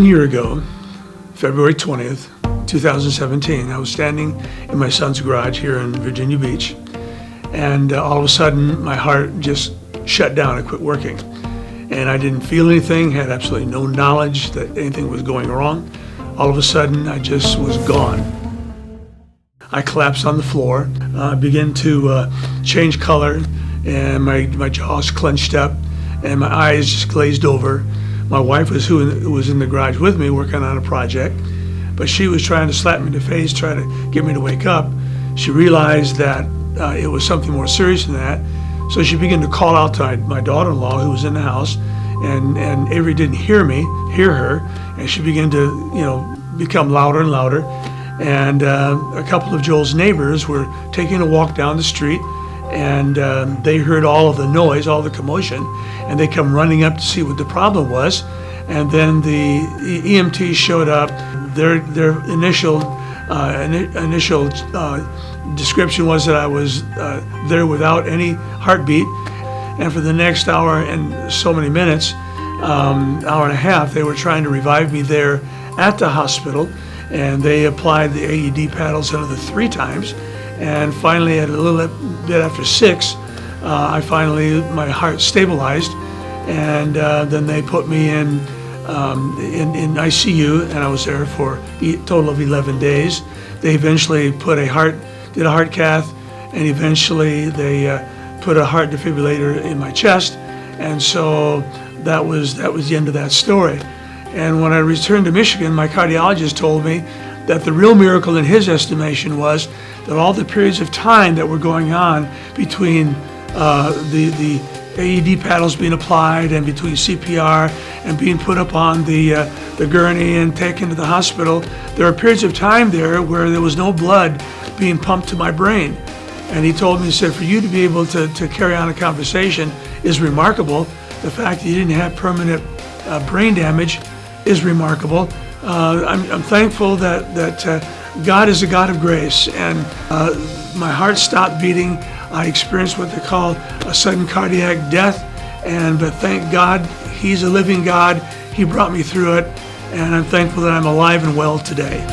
year ago, February 20th, 2017, I was standing in my son's garage here in Virginia Beach, and all of a sudden my heart just shut down and quit working. And I didn't feel anything, had absolutely no knowledge that anything was going wrong. All of a sudden I just was gone. I collapsed on the floor, began to change color, and my jaws clenched up and my eyes just glazed over. My wife who was in the garage with me working on a project, but she was trying to slap me in the face, try to get me to wake up. She realized that it was something more serious than that, so she began to call out to my daughter-in-law who was in the house, and Avery didn't hear her, and she began to become louder and louder. And a couple of Joel's neighbors were taking a walk down the street, and they heard all of the noise, all the commotion, and they come running up to see what the problem was. And then the EMTs showed up. Their initial description was that I was there without any heartbeat, and for the next hour and so many minutes, hour and a half, they were trying to revive me there at the hospital, and they applied the AED paddles another 3 times. And finally, at a little bit after 6, my heart stabilized, and then they put me in ICU, and I was there for a total of 11 days. They eventually did a heart cath, and eventually they put a heart defibrillator in my chest, and so that was the end of that story. And when I returned to Michigan, my cardiologist told me that the real miracle in his estimation was that all the periods of time that were going on between the AED paddles being applied and between CPR and being put up on the gurney and taken to the hospital, there were periods of time there where there was no blood being pumped to my brain. And he told me, he said, for you to be able to carry on a conversation is remarkable. The fact that you didn't have permanent brain damage is remarkable. I'm thankful that God is a God of grace, and my heart stopped beating. I experienced what they call a sudden cardiac death, but thank God, He's a living God. He brought me through it, and I'm thankful that I'm alive and well today.